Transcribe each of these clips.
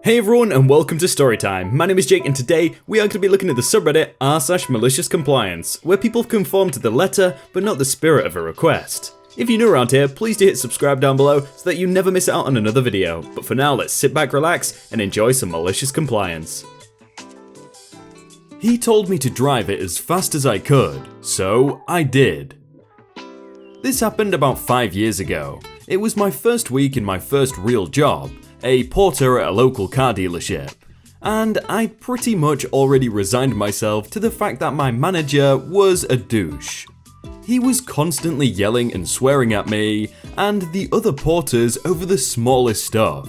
Hey everyone and welcome to Storytime. My name is Jake and today we are going to be looking at the subreddit r/maliciouscompliance, where people conform to the letter but not the spirit of a request. If you're new around here, please do hit subscribe down below so that you never miss out on another video. But for now, let's sit back, relax, and enjoy some malicious compliance. He told me to drive it as fast as I could, so I did. This happened about 5 years ago. It was my first week in my first real job, a porter at a local car dealership, and I'd pretty much already resigned myself to the fact that my manager was a douche. He was constantly yelling and swearing at me and the other porters over the smallest stuff.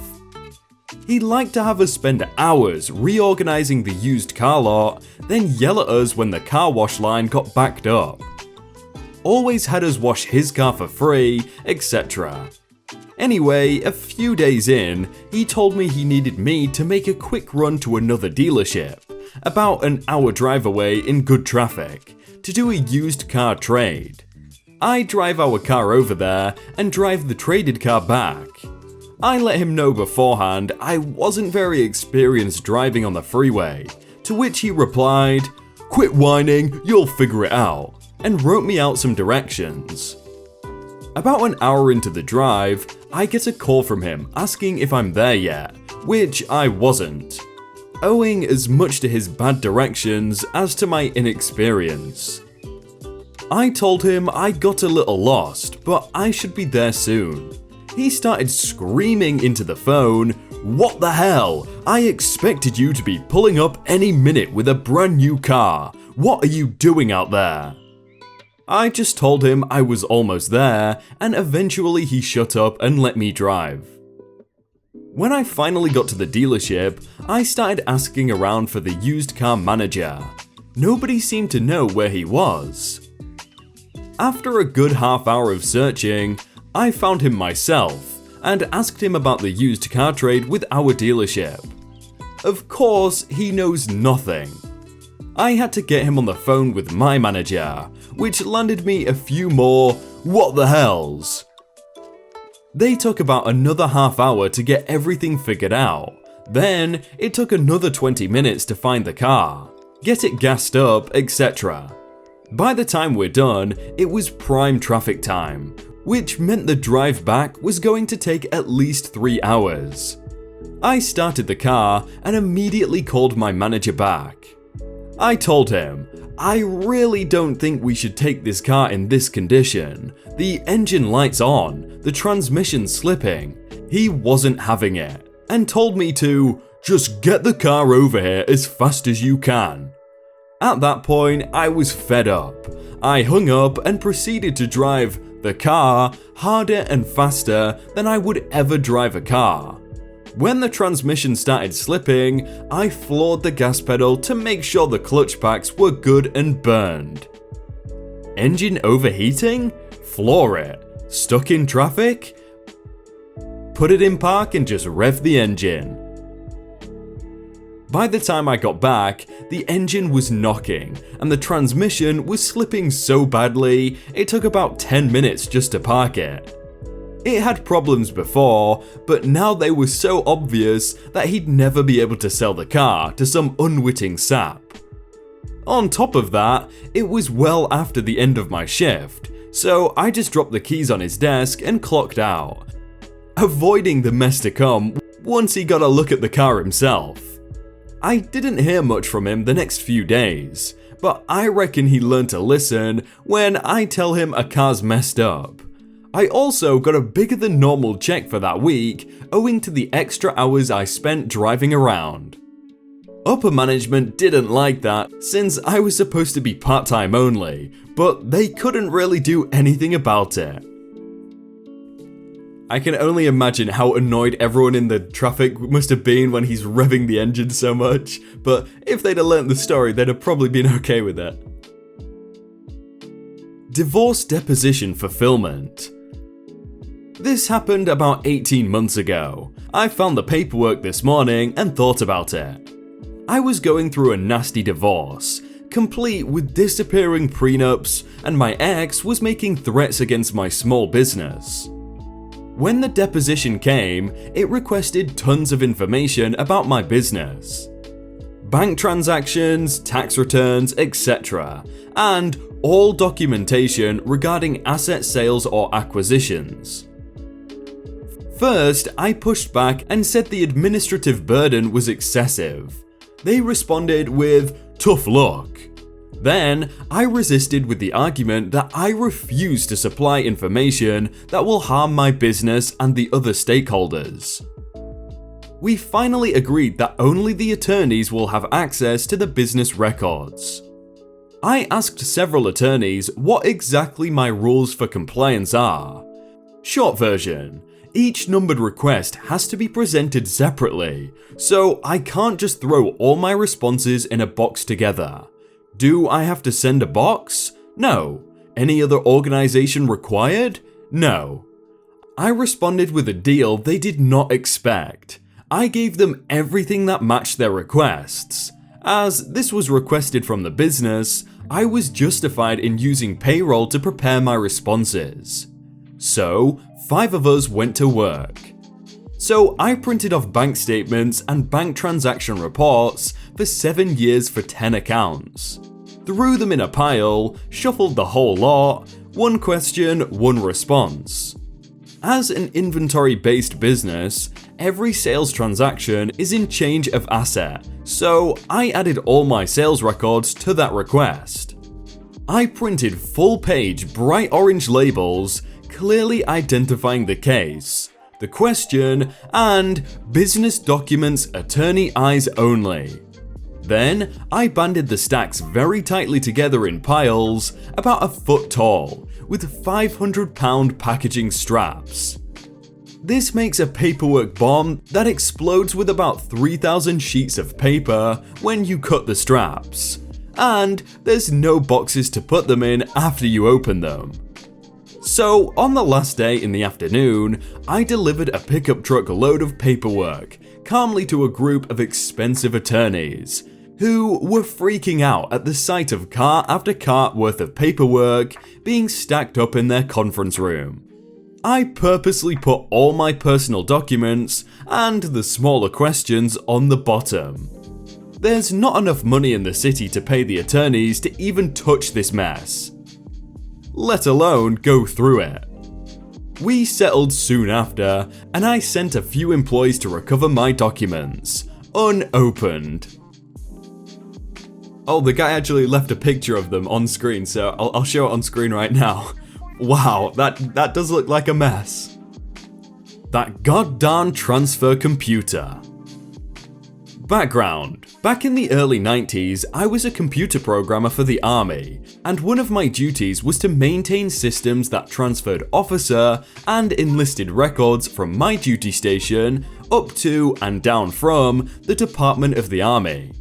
He liked to have us spend hours reorganizing the used car lot, then yell at us when the car wash line got backed up. Always had us wash his car for free, etc. Anyway, a few days in, he told me he needed me to make a quick run to another dealership, about an hour drive away in good traffic, to do a used car trade. I drive our car over there and drive the traded car back. I let him know beforehand I wasn't very experienced driving on the freeway, to which he replied, "Quit whining, you'll figure it out," and wrote me out some directions. About an hour into the drive, I get a call from him asking if I'm there yet, which I wasn't, owing as much to his bad directions as to my inexperience. I told him I got a little lost, but I should be there soon. He started screaming into the phone, "What the hell? I expected you to be pulling up any minute with a brand new car. What are you doing out there?" I just told him I was almost there, and eventually he shut up and let me drive. When I finally got to the dealership, I started asking around for the used car manager. Nobody seemed to know where he was. After a good half hour of searching, I found him myself, and asked him about the used car trade with our dealership. Of course, he knows nothing. I had to get him on the phone with my manager, which landed me a few more "what the hells." They took about another half hour to get everything figured out. Then, it took another 20 minutes to find the car, get it gassed up, etc. By the time we're done, it was prime traffic time, which meant the drive back was going to take at least 3 hours. I started the car and immediately called my manager back. I told him, "I really don't think we should take this car in this condition. The engine light's on, the transmission's slipping." He wasn't having it, and told me to "just get the car over here as fast as you can." At that point, I was fed up. I hung up and proceeded to drive the car harder and faster than I would ever drive a car. When the transmission started slipping, I floored the gas pedal to make sure the clutch packs were good and burned. Engine overheating? Floor it. Stuck in traffic? Put it in park and just rev the engine. By the time I got back, the engine was knocking, and the transmission was slipping so badly, it took about 10 minutes just to park it. It had problems before, but now they were so obvious that he'd never be able to sell the car to some unwitting sap. On top of that, it was well after the end of my shift, so I just dropped the keys on his desk and clocked out, avoiding the mess to come once he got a look at the car himself. I didn't hear much from him the next few days, but I reckon he learned to listen when I tell him a car's messed up. I also got a bigger than normal check for that week, owing to the extra hours I spent driving around. Upper management didn't like that, since I was supposed to be part-time only, but they couldn't really do anything about it. I can only imagine how annoyed everyone in the traffic must have been when he's revving the engine so much, but if they'd have learnt the story, they'd have probably been okay with it. Divorce Deposition Fulfillment. This happened about 18 months ago. I found the paperwork this morning and thought about it. I was going through a nasty divorce, complete with disappearing prenups, and my ex was making threats against my small business. When the deposition came, it requested tons of information about my business. Bank transactions, tax returns, etc., and all documentation regarding asset sales or acquisitions. First, I pushed back and said the administrative burden was excessive. They responded with, "Tough luck." Then, I resisted with the argument that I refuse to supply information that will harm my business and the other stakeholders. We finally agreed that only the attorneys will have access to the business records. I asked several attorneys what exactly my rules for compliance are. Short version, each numbered request has to be presented separately, so I can't just throw all my responses in a box together. Do I have to send a box? No. Any other organization required? No. I responded with a deal they did not expect. I gave them everything that matched their requests. As this was requested from the business, I was justified in using payroll to prepare my responses. So, 5 of us went to work. So I printed off bank statements and bank transaction reports for 7 years for 10 accounts. Threw them in a pile, shuffled the whole lot, 1 question, 1 response. As an inventory-based business, every sales transaction is in change of asset, so I added all my sales records to that request. I printed full-page bright orange labels, clearly identifying the case, the question, and business documents attorney eyes only. Then, I banded the stacks very tightly together in piles, about a foot tall, with 500-pound packaging straps. This makes a paperwork bomb that explodes with about 3,000 sheets of paper when you cut the straps. And there's no boxes to put them in after you open them. So, on the last day in the afternoon, I delivered a pickup truck load of paperwork, calmly to a group of expensive attorneys, who were freaking out at the sight of cart after cart worth of paperwork being stacked up in their conference room. I purposely put all my personal documents and the smaller questions on the bottom. There's not enough money in the city to pay the attorneys to even touch this mess, let alone go through it. We settled soon after, and I sent a few employees to recover my documents, unopened. Oh, the guy actually left a picture of them on screen, so I'll show it on screen right now. Wow, that does look like a mess. That goddamn transfer computer. Background. Back in the early 90s, I was a computer programmer for the army, and one of my duties was to maintain systems that transferred officer and enlisted records from my duty station up to and down from the Department of the Army.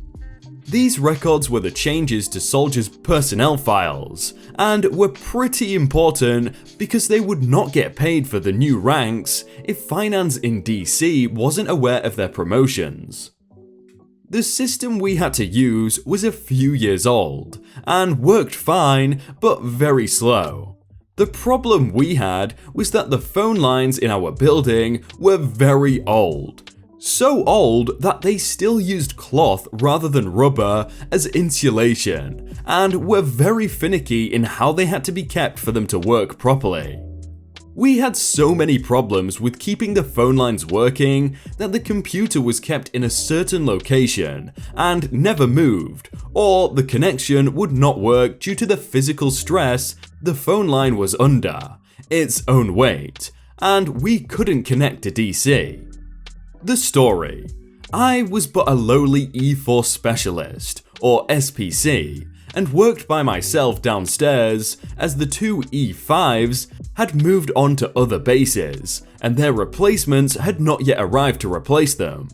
These records were the changes to soldiers' personnel files, and were pretty important because they would not get paid for the new ranks if finance in DC wasn't aware of their promotions. The system we had to use was a few years old, and worked fine, but very slow. The problem we had was that the phone lines in our building were very old. So old that they still used cloth rather than rubber as insulation, and were very finicky in how they had to be kept for them to work properly. We had so many problems with keeping the phone lines working that the computer was kept in a certain location and never moved, or the connection would not work due to the physical stress the phone line was under, its own weight, and we couldn't connect to DC. The story. I was but a lowly E4 specialist, or SPC, and worked by myself downstairs as the 2 E5s had moved on to other bases, and their replacements had not yet arrived to replace them.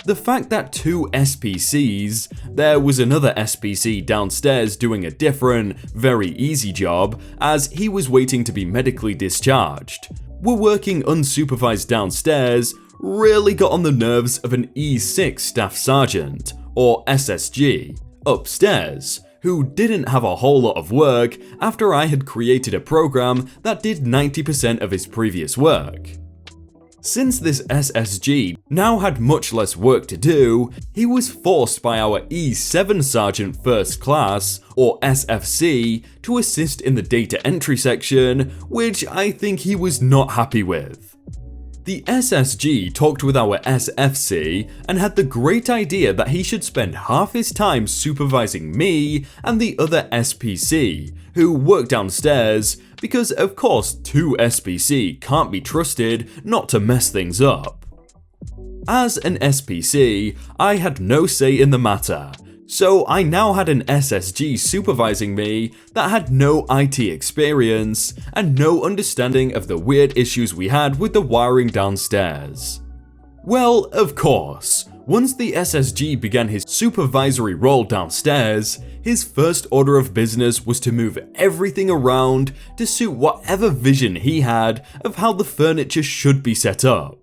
The fact that 2 SPCs, there was another SPC downstairs doing a different, very easy job as he was waiting to be medically discharged, were working unsupervised downstairs really got on the nerves of an E6 Staff Sergeant, or SSG, upstairs, who didn't have a whole lot of work after I had created a program that did 90% of his previous work. Since this SSG now had much less work to do, he was forced by our E7 Sergeant First Class, or SFC, to assist in the data entry section, which I think he was not happy with. The SSG talked with our SFC and had the great idea that he should spend half his time supervising me and the other SPC, who worked downstairs, because of course 2 SPC can't be trusted not to mess things up. As an SPC, I had no say in the matter, so I now had an SSG supervising me that had no IT experience and no understanding of the weird issues we had with the wiring downstairs. Well, of course, once the SSG began his supervisory role downstairs, his first order of business was to move everything around to suit whatever vision he had of how the furniture should be set up.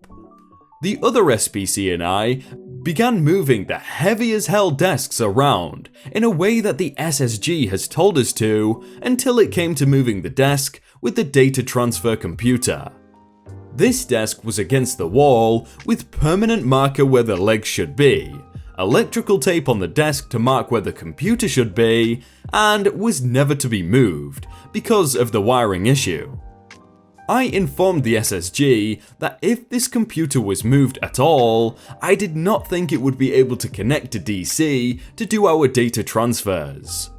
The other SPC and I began moving the heavy as hell desks around in a way that the SSG has told us to, until it came to moving the desk with the data transfer computer. This desk was against the wall with permanent marker where the legs should be, electrical tape on the desk to mark where the computer should be, and was never to be moved because of the wiring issue. I informed the SSG that if this computer was moved at all, I did not think it would be able to connect to DC to do our data transfers.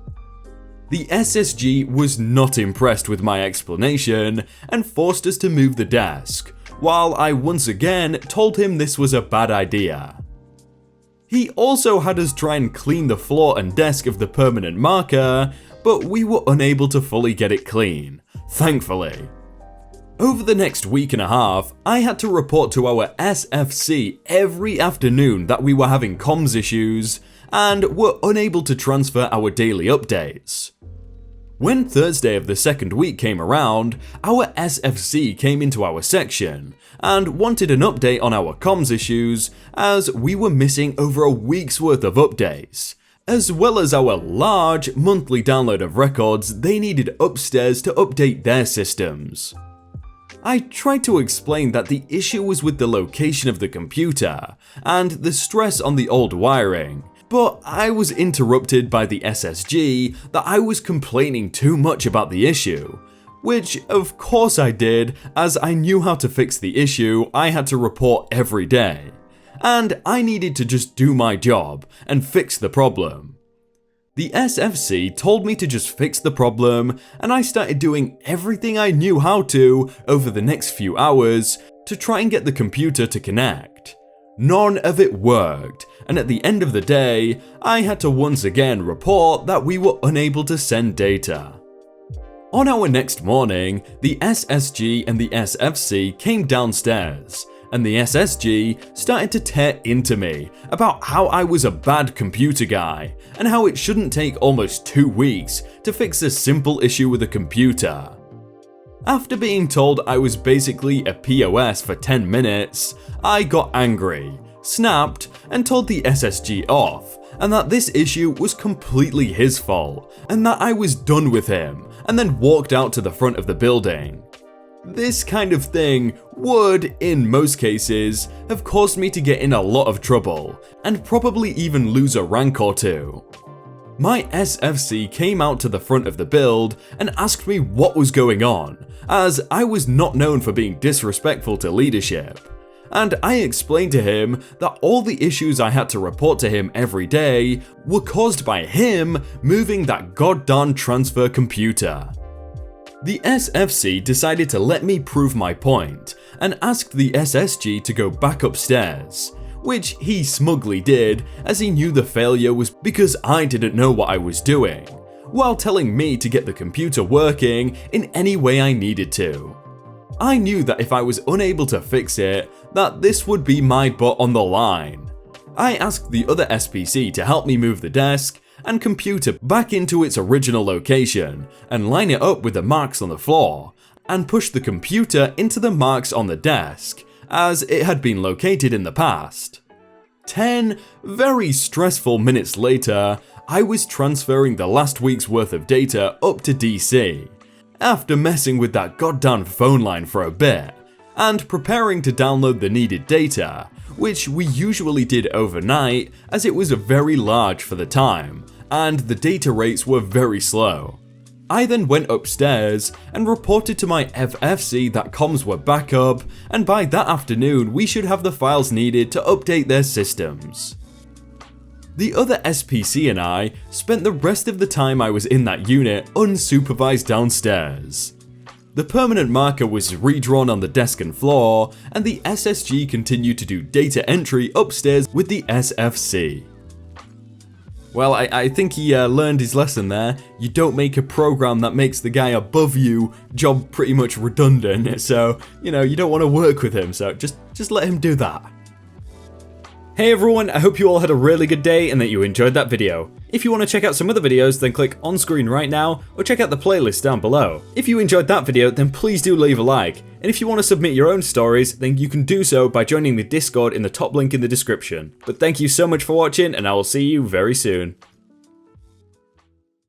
The SSG was not impressed with my explanation and forced us to move the desk, while I once again told him this was a bad idea. He also had us try and clean the floor and desk of the permanent marker, but we were unable to fully get it clean, thankfully. Over the next week and a half, I had to report to our SFC every afternoon that we were having comms issues and were unable to transfer our daily updates. When Thursday of the second week came around, our SFC came into our section and wanted an update on our comms issues, as we were missing over a week's worth of updates, as well as our large monthly download of records they needed upstairs to update their systems. I tried to explain that the issue was with the location of the computer and the stress on the old wiring, but I was interrupted by the SSG that I was complaining too much about the issue, which of course I did, as I knew how to fix the issue I had to report every day, and I needed to just do my job and fix the problem. The SFC told me to just fix the problem, and I started doing everything I knew how to over the next few hours to try and get the computer to connect. None of it worked, and at the end of the day, I had to once again report that we were unable to send data. On our next morning, the SSG and the SFC came downstairs, and the SSG started to tear into me about how I was a bad computer guy and how it shouldn't take almost 2 weeks to fix a simple issue with a computer. After being told I was basically a POS for 10 minutes, I got angry, snapped, and told the SSG off, and that this issue was completely his fault, and that I was done with him, and then walked out to the front of the building. This kind of thing would, in most cases, have caused me to get in a lot of trouble, and probably even lose a rank or 2. My SFC came out to the front of the build and asked me what was going on, as I was not known for being disrespectful to leadership. And I explained to him that all the issues I had to report to him every day were caused by him moving that goddamn transfer computer. The SFC decided to let me prove my point and asked the SSG to go back upstairs, which he smugly did, as he knew the failure was because I didn't know what I was doing, while telling me to get the computer working in any way I needed to. I knew that if I was unable to fix it, that this would be my butt on the line. I asked the other SPC to help me move the desk and computer back into its original location and line it up with the marks on the floor, and push the computer into the marks on the desk, as it had been located in the past. 10 very stressful minutes later, I was transferring the last week's worth of data up to DC. After messing with that goddamn phone line for a bit, and preparing to download the needed data, which we usually did overnight as it was very large for the time, and the data rates were very slow. I then went upstairs and reported to my FFC that comms were back up, and by that afternoon we should have the files needed to update their systems. The other SPC and I spent the rest of the time I was in that unit unsupervised downstairs. The permanent marker was redrawn on the desk and floor, and the SSG continued to do data entry upstairs with the SFC. Well, I think he learned his lesson there. You don't make a program that makes the guy above you job pretty much redundant, so, you don't want to work with him, so just let him do that. Hey everyone, I hope you all had a really good day and that you enjoyed that video. If you want to check out some other videos, then click on screen right now, or check out the playlist down below. If you enjoyed that video, then please do leave a like, and if you want to submit your own stories, then you can do so by joining the Discord in the top link in the description. But thank you so much for watching, and I will see you very soon.